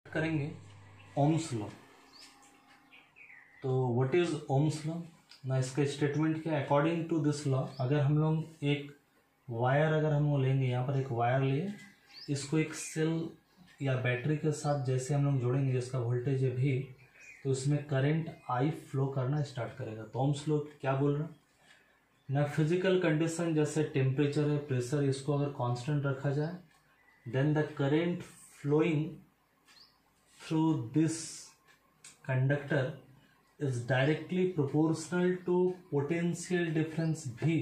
करेंगे Ohm's law. तो what is Ohm's law ना, इसका स्टेटमेंट क्या है। अकॉर्डिंग टू दिस लॉ अगर हम लोग एक वायर अगर हम लोग लेंगे, यहाँ पर एक वायर लिए, इसको एक सेल या बैटरी के साथ जैसे हम लोग जोड़ेंगे जिसका वोल्टेज है भी, तो उसमें करंट आई फ्लो करना स्टार्ट करेगा। तो ओम्स लॉ क्या बोल रहा है ना, फिजिकल कंडीशन जैसे टेम्परेचर है, प्रेशर, इसको अगर कांस्टेंट रखा जाए, then the current flowing through this conductor is directly proportional to potential difference V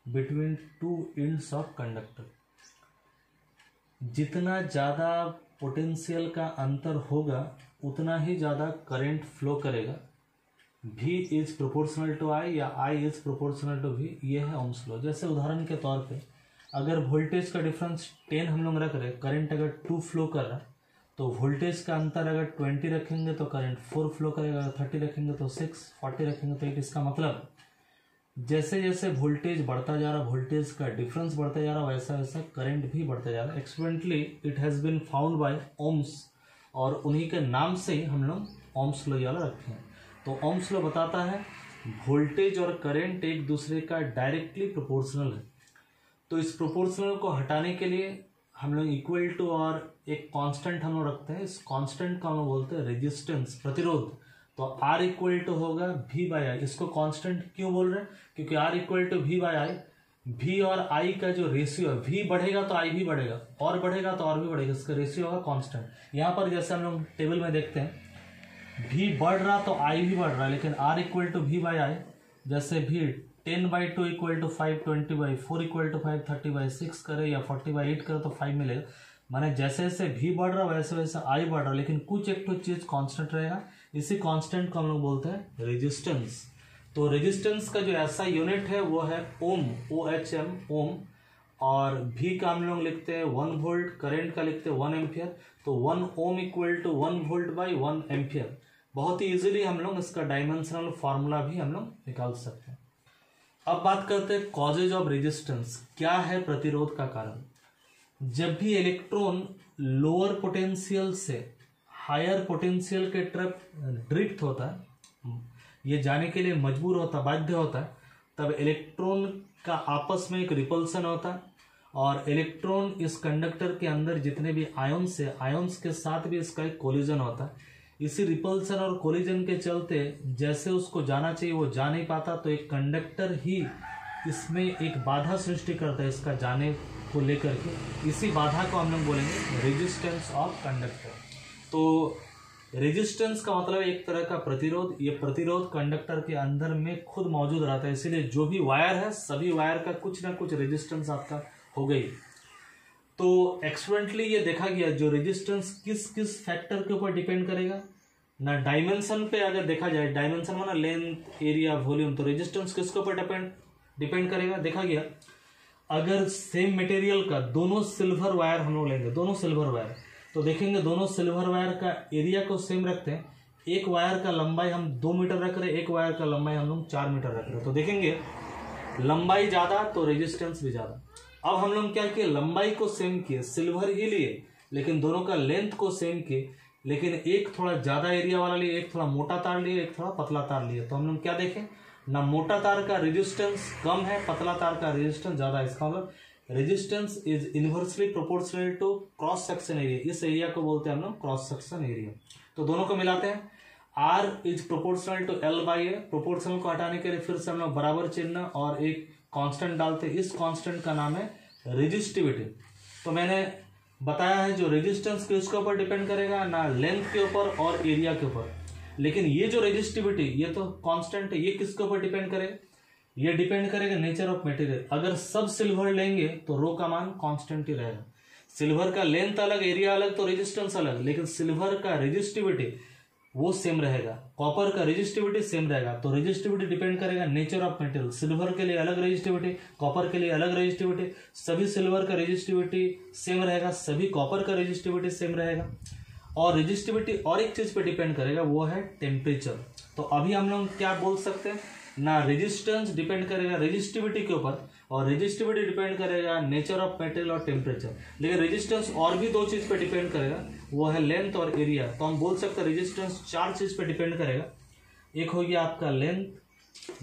between two ends of conductor। जितना ज़्यादा पोटेंशियल का अंतर होगा उतना ही ज़्यादा करंट फ्लो करेगा। V is proportional to I या I is proportional to V, ये है ओम्स लॉ। जैसे उदाहरण के तौर पे अगर वोल्टेज का डिफरेंस 10 हम लोग रख रहे, करंट अगर 2 फ्लो कर रहा, तो वोल्टेज का अंतर अगर 20 रखेंगे तो करंट 4 फ्लो करेगा, अगर 30 रखेंगे तो 6, 40 रखेंगे तो 8। इसका मतलब जैसे जैसे वोल्टेज बढ़ता जा रहा, वोल्टेज का डिफरेंस बढ़ता जा रहा, वैसा वैसा करंट भी बढ़ता जा रहा। Experimentally it has been found by Ohm's, और उन्हीं के नाम से ही हम लोग ओम्स लॉ वाला रखे हैं। तो ओम्स लॉ बताता है वोल्टेज और करंट एक दूसरे का डायरेक्टली प्रोपोर्शनल है। तो इस प्रोपोर्शनल को हटाने के लिए हम लोग इक्वल टू और एक कांस्टेंट हम लोग रखते हैं। इस कांस्टेंट का हम लोग बोलते हैं रेजिस्टेंस, प्रतिरोध। तो R इक्वल टू होगा V बाई आई। इसको कांस्टेंट क्यों बोल रहे हैं, क्योंकि R equal to V by I, V और I का जो रेशियो है, V बढ़ेगा तो I भी बढ़ेगा, और बढ़ेगा तो और भी बढ़ेगा, इसका रेशियो होगा कांस्टेंट। यहाँ पर जैसे हम लोग टेबल में देखते हैं V बढ़ रहा तो I भी बढ़ रहा है, लेकिन R equal to V by I, जैसे V 10/2 equal to 5, 20/4 equal to 5, 30/6 करे या 40/8 करे तो 5 मिलेगा। माने जैसे जैसे V बढ़ रहा वैसे वैसे I बढ़ रहा, लेकिन कुछ एक तो चीज कांस्टेंट रहेगा। इसी कांस्टेंट को हम लोग बोलते हैं रेजिस्टेंस। तो रेजिस्टेंस का जो ऐसा यूनिट है वो है ओम, OHM, ओम। और V का हम लोग लिखते हैं 1 वोल्ट, करंट का लिखते हैं 1 एम्पियर। तो 1 ohm equal to 1 volt by 1 ampere. बहुत ही इजीली हम लोग इसका डायमेंशनल फार्मूला भी हम लोग निकाल सकते हैं। अब बात करते हैं कॉजेज ऑफ रेजिस्टेंस। क्या है प्रतिरोध का कारण। जब भी इलेक्ट्रॉन लोअर पोटेंशियल से हायर पोटेंशियल के तरफ ड्रिफ्ट होता है, ये जाने के लिए मजबूर होता, बाध्य होता है, तब इलेक्ट्रॉन का आपस में एक रिपल्सन होता है, और इलेक्ट्रॉन इस कंडक्टर के अंदर जितने भी आयन्स है, आयन्स के साथ भी इसका एक कोलिजन होता है। इसी रिपल्सन और कोलिजन के चलते जैसे उसको जाना चाहिए वो जा नहीं पाता, तो एक कंडक्टर ही इसमें एक बाधा सृष्टि करता है इसका जाने को लेकर के। इसी बाधा को हम लोग बोलेंगे रेजिस्टेंस ऑफ कंडक्टर। तो रेजिस्टेंस का मतलब एक तरह का प्रतिरोध। ये प्रतिरोध कंडक्टर के अंदर में खुद मौजूद रहता है, इसीलिए जो भी वायर है सभी वायर का कुछ ना कुछ रेजिस्टेंस आपका हो गई। तो एक्सपेरिमेंटली ये देखा गया जो रेजिस्टेंस किस किस फैक्टर के ऊपर डिपेंड करेगा ना, डायमेंशन पे अगर देखा जाए, डायमेंशन माना लेंथ, एरिया, वॉल्यूम, तो रेजिस्टेंस किसके ऊपर डिपेंड करेगा। देखा गया अगर सेम मटेरियल का दोनों सिल्वर वायर हम लोग लेंगे, दोनों सिल्वर वायर, तो देखेंगे दोनों सिल्वर वायर का एरिया को सेम रखते हैं। एक वायर का लंबाई हम 2 मीटर रख रहे हैं, एक वायर का लंबाई हम लोग 4 मीटर रख रहे हैं, तो देखेंगे लंबाई ज्यादा तो रेजिस्टेंस भी ज्यादा। अब हम लोग क्या किए, लंबाई को सेम किए, सिल्वर ही लिए, लेकिन दोनों का लेंथ को सेम किए, लेकिन एक थोड़ा ज्यादा एरिया वाला लिए, एक थोड़ा मोटा तार लिए, एक थोड़ा पतला तार लिए। तो हम लोग क्या देखें ना, मोटा तार का रेजिस्टेंस कम है, पतला तार का रेजिस्टेंस ज्यादा है। इसका मतलब resistance is inversely proportional to cross section area. इस एरिया को बोलते हैं हम लोग क्रॉस सेक्शन एरिया। तो दोनों को मिलाते हैं, R is proportional to L by A. Proportional को हटाने के लिए फिर से हम लोग बराबर चिन्ह और एक कांस्टेंट डालते हैं। इस कांस्टेंट का नाम है रेजिस्टिविटी। तो मैंने बताया है जो रेजिस्टेंस किसके ऊपर डिपेंड करेगा ना, लेंथ के ऊपर और एरिया के ऊपर, लेकिन ये जो रेजिस्टिविटी ये तो कांस्टेंट है, ये किसके ऊपर डिपेंड करेगा, ये डिपेंड करेगा नेचर ऑफ मटेरियल। अगर सब सिल्वर लेंगे तो रो का मान कांस्टेंट ही रहेगा। सिल्वर का लेंथ अलग, एरिया अलग, तो रेजिस्टेंस अलग, लेकिन सिल्वर का रेजिस्टिविटी वो सेम रहेगा, कॉपर का रेजिस्टिविटी सेम रहेगा। तो रेजिस्टिविटी डिपेंड करेगा नेचर ऑफ मटेरियल। सिल्वर के लिए अलग रेजिस्टिविटी, कॉपर के लिए अलग रेजिस्टिविटी। सभी सिल्वर का रेजिस्टिविटी सेम रहेगा, सभी कॉपर का रेजिस्टिविटी सेम रहेगा। और रेजिस्टिविटी और एक चीज पे डिपेंड करेगा, वो है टेम्परेचर। तो अभी हम लोग क्या बोल सकते हैं ना, रेजिस्टेंस डिपेंड करेगा रेजिस्टिविटी के ऊपर, और रेजिस्टिविटी डिपेंड करेगा नेचर ऑफ मटेरियल और टेम्परेचर। लेकिन रेजिस्टेंस और भी दो चीज पे डिपेंड करेगा, वो है लेंथ और एरिया। तो हम बोल सकते हैं रेजिस्टेंस 4 चीज़ पे डिपेंड करेगा। एक हो गया आपका लेंथ,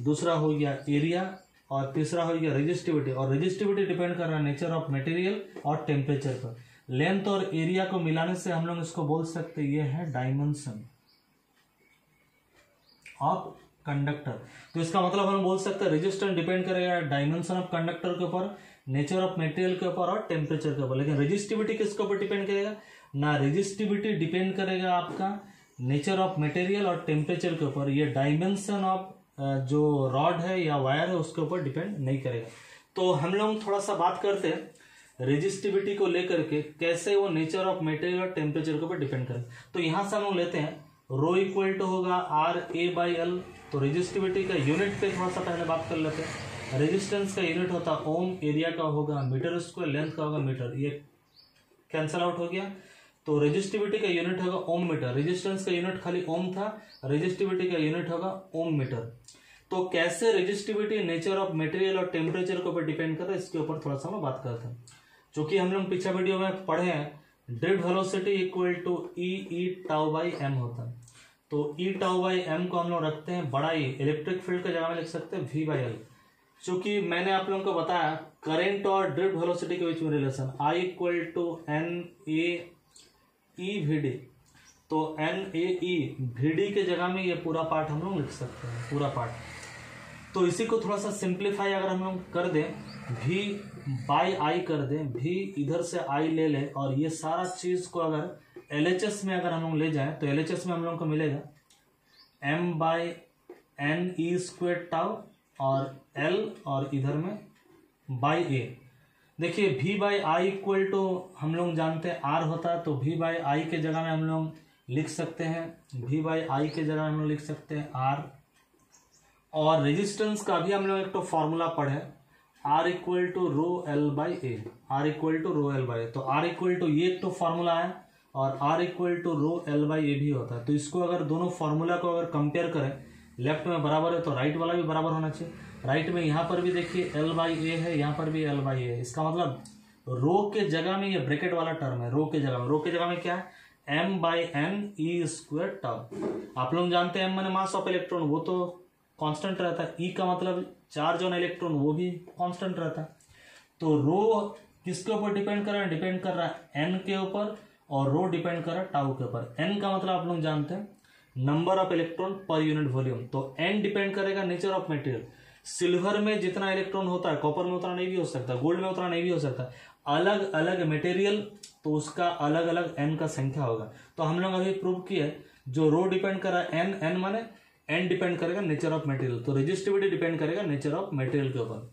दूसरा हो गया एरिया, और तीसरा हो गया रेजिस्टिविटी। और रेजिस्टिविटी डिपेंड कर रहा है नेचर ऑफ मटेरियल और टेम्परेचर पर। लेंथ और एरिया को मिलाने से हम लोग इसको बोल सकते हैं ये है डायमेंशन ऑफ कंडक्टर। तो इसका मतलब हम बोल सकते हैं रेजिस्टेंस डिपेंड करेगा डायमेंशन ऑफ कंडक्टर के ऊपर, नेचर ऑफ मटेरियल के ऊपर और टेम्परेचर के ऊपर। लेकिन रेजिस्टिविटी किसके ऊपर डिपेंड करेगा? ना रेजिस्टिविटी डिपेंड करेगा आपका नेचर ऑफ मटेरियल और टेम्परेचर के ऊपर, ये डायमेंशन ऑफ जो रॉड है या वायर है उसके ऊपर डिपेंड नहीं करेगा। तो हम लोग थोड़ा सा बात करते हैं रेजिस्टिविटी को लेकर के, कैसे वो नेचर ऑफ मटेरियल और टेम्परेचर के ऊपर डिपेंड करेगा। तो यहाँ से हम लोग लेते हैं रो इक्वल टू होगा RA/L। तो रेजिस्टिविटी का यूनिट पे थोड़ा सा पहले बात कर लेते हैं। रेजिस्टेंस का यूनिट होता है ओम, एरिया का होगा मीटर स्क्वायर, लेंथ का होगा मीटर, ये कैंसल आउट हो गया। तो रेजिस्टिविटी का यूनिट होगा ओम मीटर। रेजिस्टेंस का यूनिट खाली ओम था, रेजिस्टिविटी का यूनिट होगा ओम मीटर। तो कैसे रेजिस्टिविटी नेचर ऑफ मटेरियल और टेम्परेचर के ऊपर डिपेंड कर रहा है, इसके ऊपर थोड़ा सा हम बात करते हैं। चूंकि हम लोग पिछले वीडियो में पढ़े हैं drift velocity equal to E/τ/m होता है। तो E/τ/m को हम लोग रखते हैं बड़ा ई, इलेक्ट्रिक फील्ड की जगह में लिख सकते हैं V/L। चूंकि मैंने आप लोगों को बताया करंट और ड्रिफ्ट वेलोसिटी के बीच में relation I equal to NAE/VD। तो NAE/VD के जगह में ये पूरा पार्ट हम लोग लिख सकते हैं, पूरा पार्ट। तो इसी को थोड़ा सा सिंप्लीफाई अगर हम लोग कर दें, V/I कर दें, V इधर से I ले लें, और ये सारा चीज को अगर LHS में अगर हम लोग ले जाएं तो LHS में हम लोग को मिलेगा M/NE²τ और L, और इधर में by A। देखिए V/I इक्वल टू हम लोग जानते हैं R होता है, तो V/I के जगह में हम लोग लिख सकते हैं, V/I के जगह हम लोग लिख सकते हैं R। और रेजिस्टेंस का भी हम लोग एक तो फॉर्मूला पढ़े, R equal to ρL/A, R equal to ρL/A। तो R इक्वल टू ये एक तो फॉर्मूला है, और R इक्वल टू ρL/A भी होता है। तो इसको अगर दोनों फॉर्मूला को अगर कंपेयर करें, लेफ्ट में बराबर है तो राइट वाला भी बराबर होना चाहिए। राइट में यहाँ पर भी देखिए L/A है, यहाँ पर भी L/A है। इसका मतलब रो के जगह में ये ब्रैकेट वाला टर्म है, रो के जगह में। रो के जगह में क्या है? M/NE²τ। आप लोग जानते हैं M माने मास ऑफ इलेक्ट्रॉन, वो तो कांस्टेंट रहता है। E का मतलब चार्ज ऑन इलेक्ट्रॉन, वो भी कांस्टेंट रहता है। तो रो किसके ऊपर डिपेंड कर रहा है? डिपेंड कर रहा है N के ऊपर, और रो डिपेंड कर रहा है टाउ के ऊपर। N का मतलब आप लोग जानते हैं number of electron per unit volume. तो N डिपेंड करेगा नेचर ऑफ मटेरियल। सिल्वर में जितना इलेक्ट्रॉन होता है कॉपर में उतना नहीं भी हो सकता, गोल्ड में उतना नहीं भी हो सकता। अलग अलग मटेरियल, तो उसका अलग अलग N का संख्या होगा। तो हम लोग अभी प्रूव किया जो रो डिपेंड कर रहा है N माने N डिपेंड करेगा नेचर ऑफ मटेरियल। तो रेजिस्टिविटी डिपेंड करेगा नेचर ऑफ मटेरियल के ऊपर।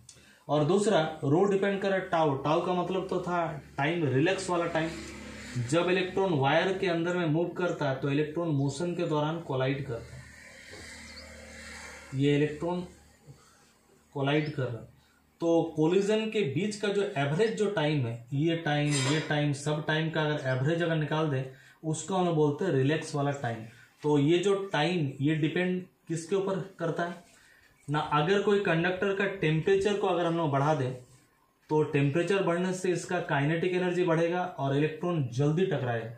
और दूसरा रो डिपेंड कर रहा है टाउ। टाउ का मतलब तो था टाइम, रिलैक्स वाला टाइम। जब इलेक्ट्रॉन वायर के अंदर में मूव करता है तो इलेक्ट्रॉन मोशन के दौरान कोलाइड करता है, ये इलेक्ट्रॉन कोलाइड कर रहा है। तो कोलिजन के बीच का जो एवरेज जो टाइम है, ये टाइम सब टाइम का अगर एवरेज अगर निकाल दे, उसको हम बोलते हैं रिलैक्स वाला टाइम। तो ये जो टाइम ये डिपेंड किसके ऊपर करता है ना? अगर कोई कंडक्टर का टेम्परेचर को अगर हम लोग बढ़ा दें तो टेम्परेचर बढ़ने से इसका काइनेटिक एनर्जी बढ़ेगा और इलेक्ट्रॉन जल्दी टकराएगा।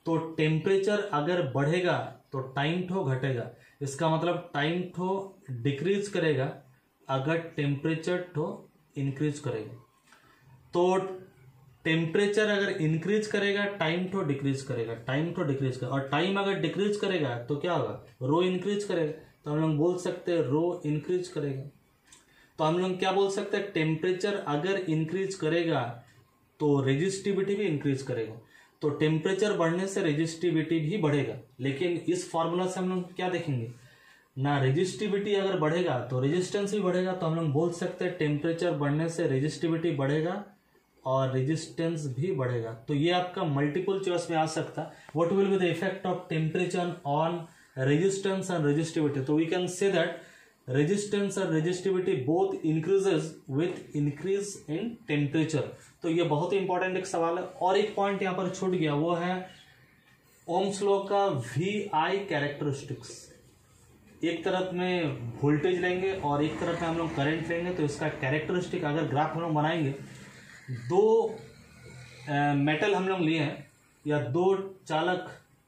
तो टेम्परेचर अगर बढ़ेगा तो टाइम ठो घटेगा। इसका मतलब टाइम ठो डिक्रीज करेगा अगर टेम्परेचर ठो इंक्रीज करेगा। तो टेम्परेचर अगर इंक्रीज करेगा टाइम ठो डिक्रीज करेगा, टाइम ठो डिक्रीज करेगा। और टाइम अगर डिक्रीज करेगा तो क्या होगा? रो इंक्रीज करेगा। तो हम लोग बोल सकते हैं रो इंक्रीज करेगा। तो हम लोग क्या बोल सकते हैं? टेम्परेचर अगर इंक्रीज करेगा तो रेजिस्टिविटी भी इंक्रीज करेगा। तो टेम्परेचर बढ़ने से रेजिस्टिविटी भी बढ़ेगा। लेकिन इस फॉर्मूला से हम लोग क्या देखेंगे ना? रेजिस्टिविटी अगर बढ़ेगा तो रेजिस्टेंस भी बढ़ेगा। तो हम लोग बोल सकते हैं टेम्परेचर बढ़ने से रेजिस्टिविटी बढ़ेगा और रेजिस्टेंस भी बढ़ेगा। तो ये आपका मल्टीपल चॉइस में आ सकता है। What will be the effect of temperature on resistance and resistivity? तो we can say that resistance और resistivity both increases with increase in temperature. तो ये बहुत ही इंपॉर्टेंट एक सवाल है। और एक पॉइंट यहाँ पर छूट गया, वो है ओम्स लॉ का VI कैरेक्टरिस्टिक्स। एक तरफ में वोल्टेज लेंगे और एक तरफ में हम लोग करंट लेंगे, तो इसका कैरेक्टरिस्टिक अगर ग्राफ हम लोग बनाएंगे, दो मेटल हम लोग लिए हैं, या दो चालक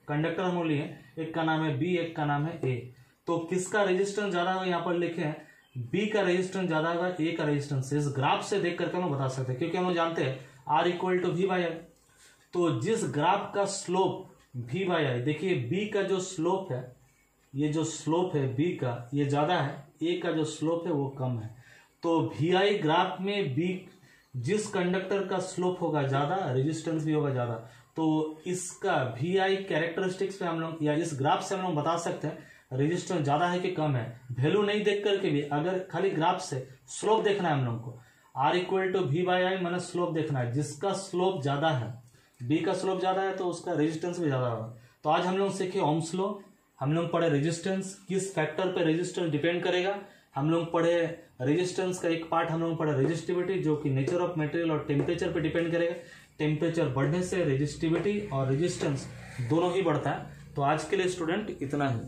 कंडक्टर हम लोग लिए, एक का नाम है बी, एक का नाम है ए, तो किसका रेजिस्टेंस ज्यादा होगा, यहाँ पर लिखे हैं बी का रेजिस्टेंस ज्यादा होगा ए का रेजिस्टेंस। इस ग्राफ से देख करके हम बता सकते हैं, क्योंकि हम लोग जानते हैं R equal to V by I. तो जिस ग्राफ का स्लोप वी बाई आई, देखिए बी का जो स्लोप है, ये जो स्लोप है बी का ये ज्यादा है, ए का जो स्लोप है वो कम है। तो वी आई ग्राफ में बी जिस कंडक्टर का स्लोप होगा ज्यादा, रेजिस्टेंस भी होगा ज्यादा, तो इसका वी आई कैरेक्टरिस्टिक्स पे हम लोग या इस ग्राफ से हम लोग बता सकते हैं रेजिस्टेंस ज्यादा है कि कम है। वैल्यू नहीं देख करके भी अगर खाली ग्राफ से स्लोप देखना है हम लोग को, R equal to V by I minus slope देखना है, जिसका स्लोप ज्यादा है, बी का स्लोप ज्यादा है तो उसका रेजिस्टेंस भी ज्यादा होगा। तो आज हम लोग सीखे ओम्स लॉ, हम लोग पढ़े रेजिस्टेंस, किस फैक्टर पे रेजिस्टेंस डिपेंड करेगा, हम लोग पढ़े रेजिस्टेंस का एक पार्ट हम लोग पढ़े रेजिस्टिविटी, जो कि नेचर ऑफ मटेरियल और टेम्परेचर पे डिपेंड करेगा। टेम्परेचर बढ़ने से रेजिस्टिविटी और रेजिस्टेंस दोनों ही बढ़ता है। तो आज के लिए स्टूडेंट इतना ही।